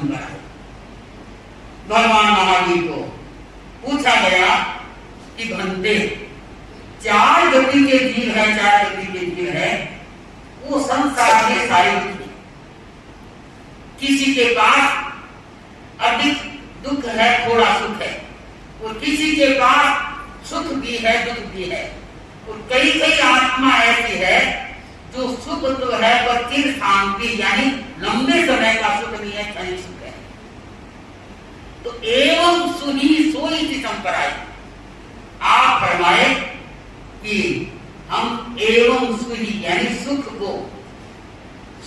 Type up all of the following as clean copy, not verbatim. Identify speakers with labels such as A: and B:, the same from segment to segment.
A: दर्शन कराए। भगवान महावीर को पूछा गया कि भंते 4 गति के जीव है, 4 गति के जीव है, वो संसार में सारे दुख, किसी के पास अधिक दुख है, थोड़ा सुख है, और किसी के पास सुख भी है, दुख भी है, और कई कई आत्मा ऐसी है जो सुख तो है पर चिर शांति यानी लंबे समय का सुख नहीं है, क्षणिक सुख है। तो एवं सुनी सोई की संपराय, आप फरमाए कि हम एवं सुनी यानी सुख को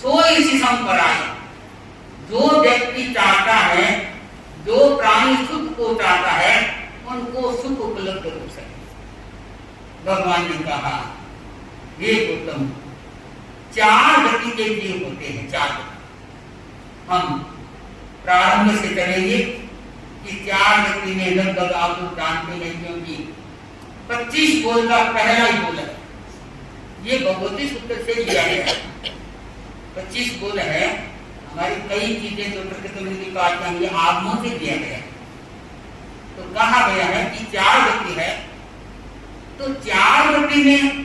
A: सोई सी संपराय, जो व्यक्ति चाहता है, जो प्राणी सुख को चाहता है, उनको सुख उपलब्ध हो सके। भगवान ने कहा हे गौतम 4 गति के जीव होते हैं, 4 गति। हम प्रारंभ से करेंगे कि 4 गति में लगभग आप लोग जानते हैं, क्योंकि 25 बोल का पहला ही बोल है, ये भगवती सूत्र से लिया गया है। 25 बोल है, हमारी कई चीजें जो प्रकृति काटना ये आगमों से दिया गया है। तो कहा गया है कि 4 गति है, तो 4 गति में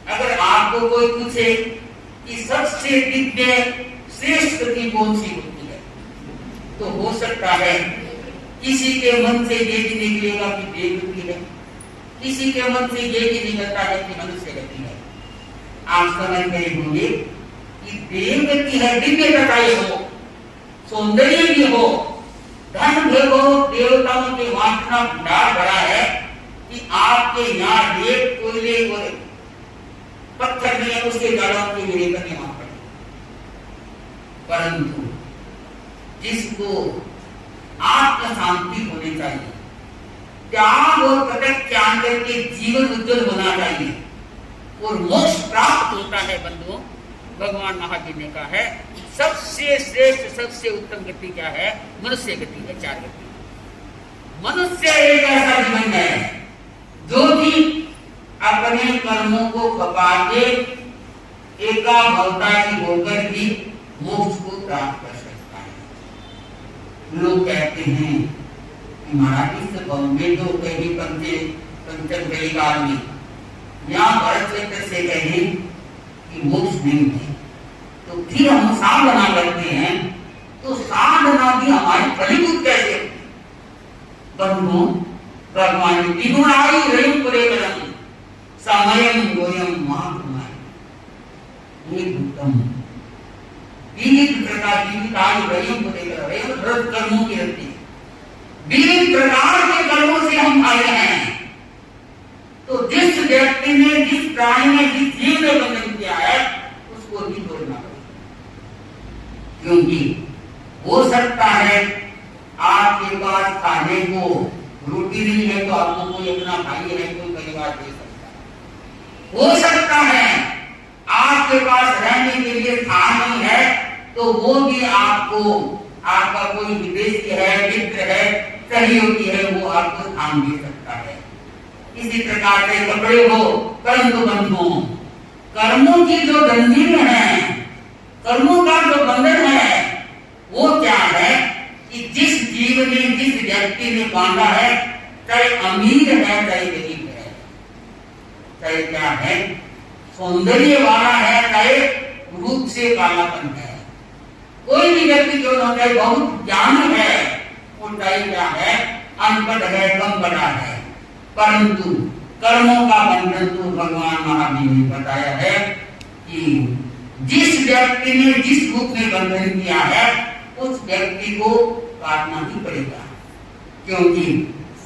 A: अगर आपको कोई पूछे कि सबसे दिव्य श्रेष्ठ गति कौन सी होती है, तो हो सकता है किसी के मन से ये भी निकलेगा कि देव गति है, किसी के मन से ये भी निकलता है कि मनुष्य गति है। आप समझ गए होंगे कि देव गति है, दिव्य गति हो, सौंदर्य भी हो, धन भी हो, देवताओं के वासना भंडार भरा है कि आपके यहाँ रेत कोयले और पत्थर में उसके जड़ों के लिए करने वहां पड़े। परंतु जिसको आत्म शांति होनी चाहिए, त्याग और प्रत्यक्ष ज्ञान करके जीवन उज्जवल होना चाहिए और मोक्ष प्राप्त होता है बंधुओं, भगवान महावीर ने कहा है सबसे श्रेष्ठ सबसे उत्तम गति क्या है, मनुष्य गति है। 4 गति। मनुष्य एक ऐसा जीवन है जो कि अपने कर्मों को खपा के एकाग्रता होकर भी मोक्ष को प्राप्त कर सकता है। लोग कहते हैं कि महाराज से बॉम्बे तो कहीं पंचम परिवार में या भारत क्षेत्र से कहें कि मोक्ष नहीं है, तो फिर हम साधना करते हैं, तो साधना भी हमारी फलीभूत कैसे? बंधुओं, भगवान विगुणाई रयम परेकरम समयम गोयम महात्मा ये उत्तम विविध प्रकार विविधाई रयम परेकरम, रयम व्रत कर्मों की रखती, विविध प्रकार के कर्मों से हम आए हैं। तो जिस व्यक्ति ने, जिस प्राणी ने, जिस जीव ने बंधन किया है, उसको भी तोड़ना पड़ेगा, क्योंकि हो सकता है आपके पास खाने को रोटी नहीं है तो आपको कोई अपना भाई है, कोई परिवार दे सकता है। हो सकता है आपके पास रहने के लिए स्थान नहीं है तो वो भी आपको, आपका कोई विदेशी है, मित्र है, सहयोगी है, वो आपको स्थान दे सकता है। इसी प्रकार से कपड़े हो, परंतु बंधुओं कर्मों की जो जंजीर है, कर्मों का जो बंधन है, वो क्या है कि जिस जीव ने, जिस व्यक्ति ने बांधा है, चाहे अमीर है चाहे गरीब है, चाहे क्या है, सौंदर्य वाला है चाहे रूप से कालापन है, कोई भी व्यक्ति जो ना चाहे बहुत ज्ञानी है और चाहे क्या है अनपढ़ है, कम बड़ा है, परंतु कर्मों का बंधन तो भगवान महावीर ने बताया है कि जिस व्यक्ति ने जिस रूप में बंधन किया है उस व्यक्ति को काटना ही पड़ेगा, क्योंकि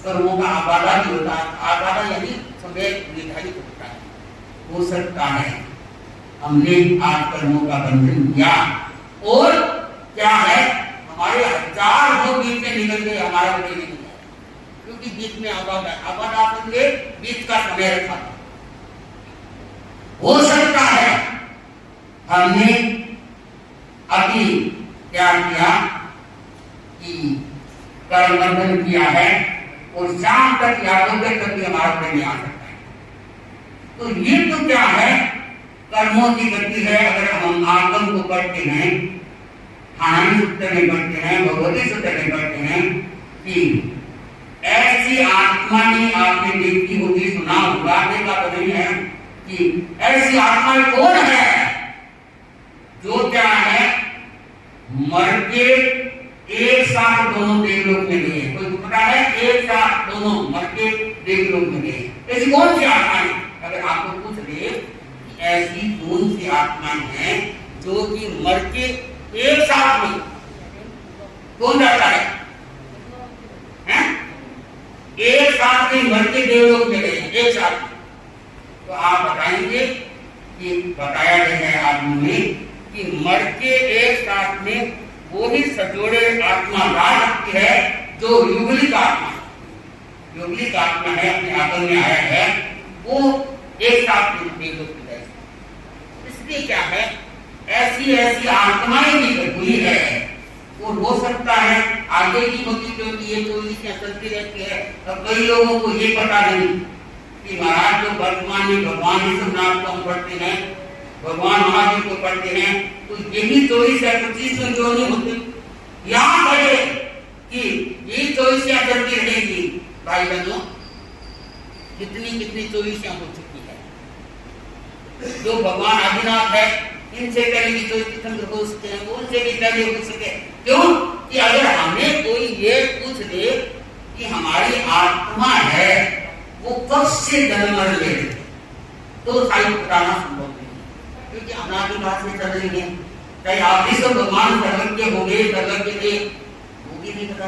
A: कर्मों का आबादा भी होता है, आबादा यानी समय निर्धारित होता है। हो सकता है हमने आज कर्मों का बंधन किया और क्या है हमारे 1000 लोग बीच में निकल गए, हमारा कोई नहीं है, क्योंकि बीच में आबादा के बीच का समय रखा। हो सकता है हमने अभी क्या किया कि कर्मबंधन किया है और शाम तक या दोपहर तक भी हमारा कोई नहीं आ सकता है। तो ये तो क्या है कर्मों की गति है। अगर हम आगम को पढ़ते हैं खानवी सूत्र में पढ़ते हैं, भगवती सूत्र में पढ़ते हैं कि ऐसी आत्मा ने आपने देखी होगी, सुना होगा, देखा तो नहीं है कि ऐसी आत्मा कौन है जो क्या है मर के एक साथ दोनों देवलोक में गए। कोई पता है एक साथ दोनों मर के देवलोक में गए, ऐसी कौन सी आत्मा है? अगर आपको पूछ ले ऐसी कौन सी आत्मा है जो कि मर के एक साथ में कौन जाता है? एक साथ में मर के देवलोक में गए एक साथ, तो आप बताएंगे कि बताया गया है आदमी में कि मर के एक साथ में वो ही सजोड़े आत्मा ला सकती है जो युगलिक आत्मा, युगलिक आत्मा है, अपने आत्मा में आया है, वो एक साथ में देवलोक में गए। इसलिए क्या है, ऐसी ऐसी आत्माएं भी हुई है, वो हो सकता है आगे की होती, क्योंकि ये तो चलती रहती है। और कई लोगों को ये पता नहीं कि महाराज जो वर्तमान में भगवान विश्वनाथ को हम पढ़ते हैं, भगवान महावीर को पढ़ते हैं, तो यही 24 जो नहीं होती यहाँ पढ़े कि यही 24 चलती रहेगी। भाई बहनों, कितनी कितनी 24 हो चुकी है। जो भगवान आदिनाथ है, इनसे पहले भी 24 चंद्र हो सकते हैं, उनसे भी पहले हो सके। क्यों कि अगर हमें कोई ये पूछ ले कि हमारी आत्मा है वो कब से जन्म ले, तो शायद बताना संभव नहीं, क्योंकि अनादिकाल से चल रही है। चाहे आप भी सब भगवान सर्वज्ञ हो गए, सर्वज्ञ थे, वो भी नहीं पता।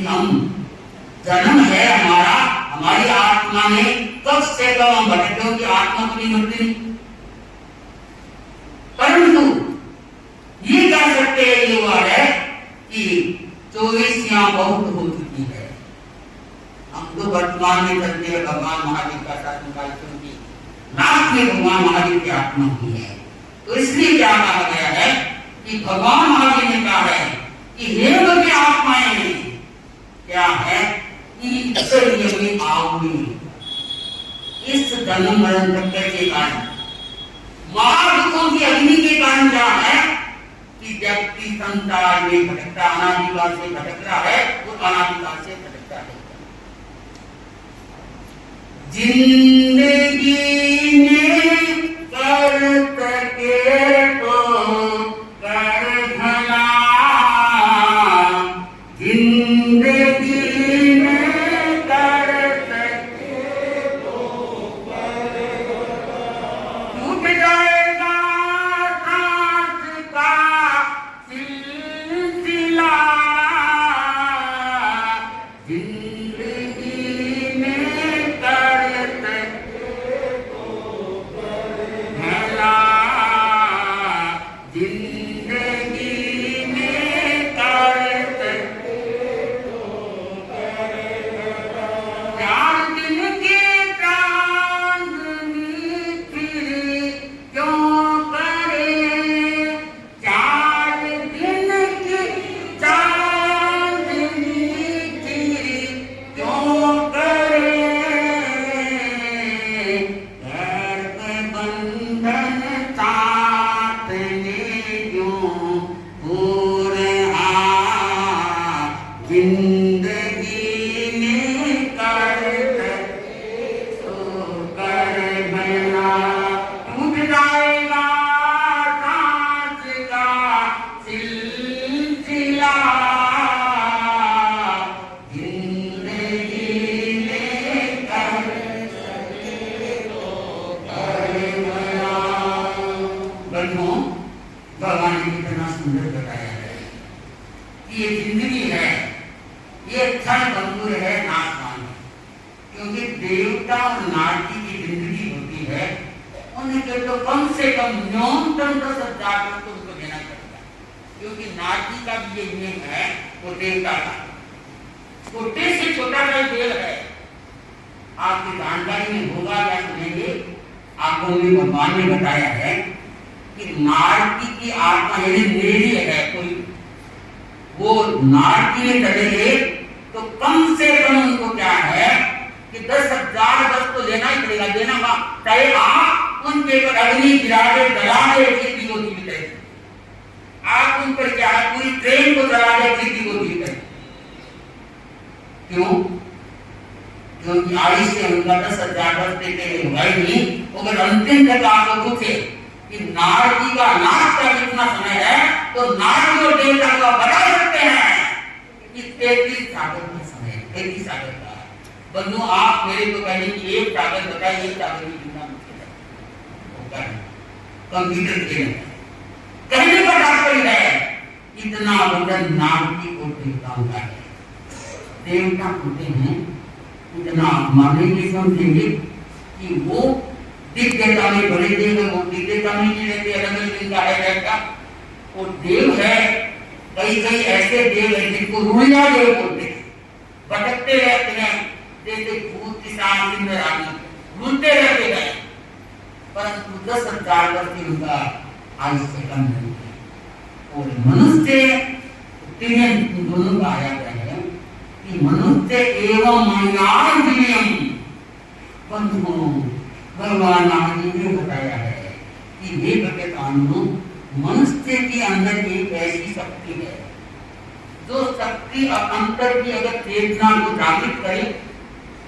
A: हम जन्म है हमारा, हमारी आत्मा ने कब से कब हम भटकते, क्योंकि आत्मा तो नहीं मरती नहीं। परंतु ये कह सकते हैं ये हुआ है कि 24 बहुत हो चुकी है। हम तो वर्तमान में चलते हैं भगवान महावीर का शासनकाल, क्योंकि नाथ में भगवान महावीर की आत्मा हुई है। तो इसलिए क्या कहा गया है कि भगवान महावीर ने कहा है कि हे मेरी आत्माएं क्या है कि आओगी इस जन्म मरण चक्कर के कारण, महादुखों की अग्नि के कारण क्या है कि व्यक्ति संसार में भटकता, अनादिकाल से भटकता है, वो अनादिकाल से भटकता है। जिंदगी में कर सके तो कर भला, जिंदगी में कर सके तो कर भला, टूट जाएगा सांस का सिलसिला, जिंदगी में कर सके तो कर भला, जिंदगी में कर सके तो कर भला। चार दिन के चांदनी फिर क्यों करे, चार दिन की चांदनी फिर क्यों करे, पैर के बंधन साथ ले क्यों हो रहा, जिंदगी में कर सके तो कर भला, टूट जाएगा सांस का सिलसिला, जिंदगी में कर सके तो कर भला। बंधुओं, भगवान ने कितना सुंदर बताया है कि ये जिंदगी है, ये क्षण भंगुर है, नाशवान है। क्योंकि देवता और नारकी की जिंदगी होती है, उनके तो कम से कम न्यूनतम 10,000 तो उनको देना पड़ता है। क्योंकि नारकी का भी ये नियम है, वो देवता का छोटे से छोटा का देव है। आपकी जानकारी में होगा या सुनेंगे, आपको भी भगवान ने बताया है कि नारकी की आत्मा यदि मेरी है कोई, वो नारकी में चलेंगे तो कम से कम उनको क्या है कि 10,000 बस तो लेना ही पड़ेगा, देना का चाहे आप उनके पर अग्नि गिरा दे, जला दे, एक भी होती है। आप उन पर क्या है, पूरी ट्रेन को चला दे फिर भी वो जीते। क्यों? क्योंकि आयुष से उनका 10,000 वर्ष देते भाई नहीं। अगर अंतिम तक आपको पूछे कि नारदी का नाश का कितना समय है, तो नारदी और देवता का बता सकते हैं कि 33 सागर का समय, 33 सागर का। बंधु आप मेरे को कहेंगे कि एक सागर बताइए, एक सागर की कितना मुश्किल है, कंप्यूटर के कहने का तात्पर्य है इतना वजन नारदी और देवताओं का है। देवता होते हैं इतना मानेंगे समझेंगे कि वो दिव्यता में बड़े देव है, वो दिव्यता में नहीं रहते, अलग अलग इनका है रहता। वो देव है, कई कई ऐसे देव है जिनको रुड़िया देव बोलते हैं, भटकते रहते हैं जैसे भूत किसान सिंह रानी, रुलते रहते हैं, परंतु 10,000 वर्ष की उनका आयु से कम नहीं है। और मनुष्य तीन दोनों का आया है कि मनुष्य एवं मायावियम। बंधुओं भगवान राम जी ने बताया है कि ये भगवान मनुष्य के अंदर एक ऐसी शक्ति है जो शक्ति अंतर की अगर चेतना को जागृत करे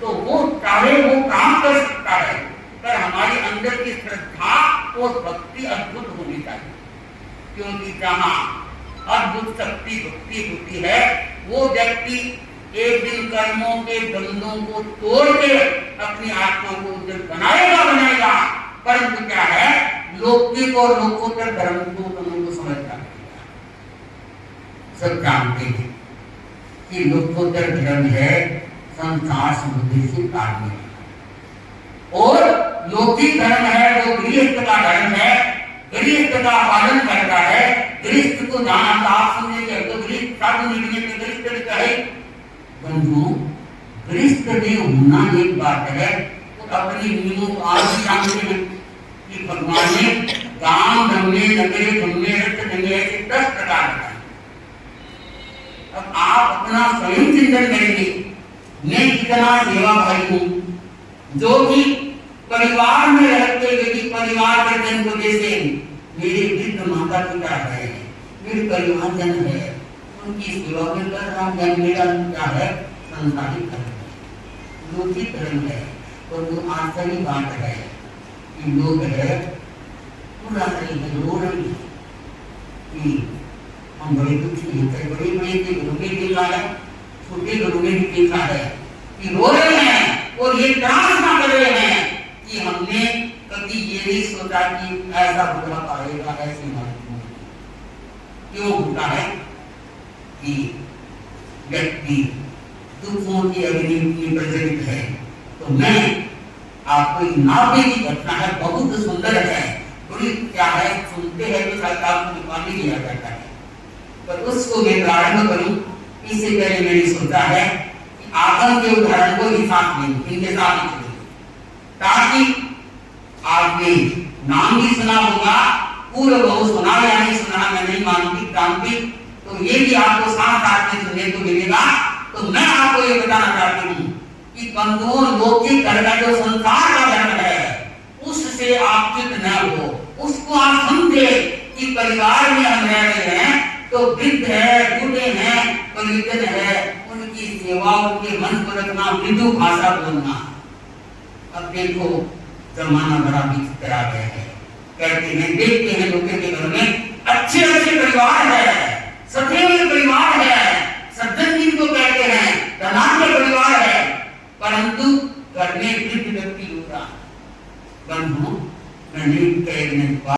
A: तो वो चाहे वो काम कर सकता है, पर हमारे अंदर की श्रद्धा और भक्ति अद्भुत होनी चाहिए। क्योंकि जहाँ अद्भुत शक्ति भक्ति होती है वो व्यक्ति एक दिन कर्मों के बंधों को तोड़ के अपनी आत्मा को उज्जवल बनाएगा, परंतु क्या है, लौकिक और लोकोत्तर धर्म को समझता है। सब जानते हैं कि लोकोत्तर धर्म है संसार समुद्र से ताड़ने, और लौकिक धर्म है वो गृहस्थ का धर्म है, गृहस्थ का पालन करता है, गृहस्थ को जाना साफ समझेंगे तो गृहस्थ साधु निकलने के गृहस्थ कहे। बंधु गृहस्थ देव होना एक बात है, तो अपनी नींवों को आज भी जानते हैं कि भगवान ने गांव धम्मे नगरे धम्मे रक्त धम्मे ऐसे 10 प्रकार बताए। अब आप अपना स्वयं चिंतन करेंगे, मैं कितना सेवा भाई हूं जो कि परिवार में रहते हुए परिवार के जन को जैसे मेरे वृद्ध माता पिता है, मेरे परिवार जन है, उनकी सेवा में कर रहा हूं। मेरा क्या है, संसारिक धर्म है, लौकिक धर्म है। और वो आश्चर्य बात है कि लोग है पूरा रो रही कि हम बड़े दुखी हैं, बड़े बड़े के गुरु ने देखा है, छोटे गुरु ने भी देखा है कि रो रहे हैं और ये प्रार्थना कर रहे हैं कि हमने कभी ये नहीं सोचा कि ऐसा बुरा पाएगा, ऐसी बात क्यों होता है कि व्यक्ति दुखों की अग्नि में प्रज्वलित है। तो मैं आपको एक नावे की घटना है, बहुत सुंदर है, बड़ी क्या है, सुनते हैं तो शायद आपको पानी लिया जाता है, पर उसको मैं प्रारंभ करूं इससे पहले मैंने सोचा है कि आगम के उदाहरण को ही साथ लें, इनके साथ ही चलें, ताकि आपने नाम भी सुना होगा, पूर्व बहु सुना या नहीं सुना मैं नहीं मानती जानती, तो ये भी आपको साथ साथ में सुनने को मिलेगा। तो मैं आपको ये बताना चाहती हूँ कि बंधुओं लौकिक धर्म जो संसार का धर्म है उससे आप चित न हो, उसको आप समझे कि परिवार में हम रह रहे हैं तो वृद्ध है, बूढ़े हैं, परिजन है, उनकी सेवा, उनके मन को रखना, मृदु भाषा बोलना। अब देखो जमाना बड़ा विचित्र आ गया है, कहते हैं देखते हैं लोगों के घर में अच्छे अच्छे परिवार है, सदैव परिवार है, सज्जन जिनको कहते हैं, धनाढ्य परिवार है, परंतु घर में वृद्ध व्यक्ति होगा। बंधु मैंने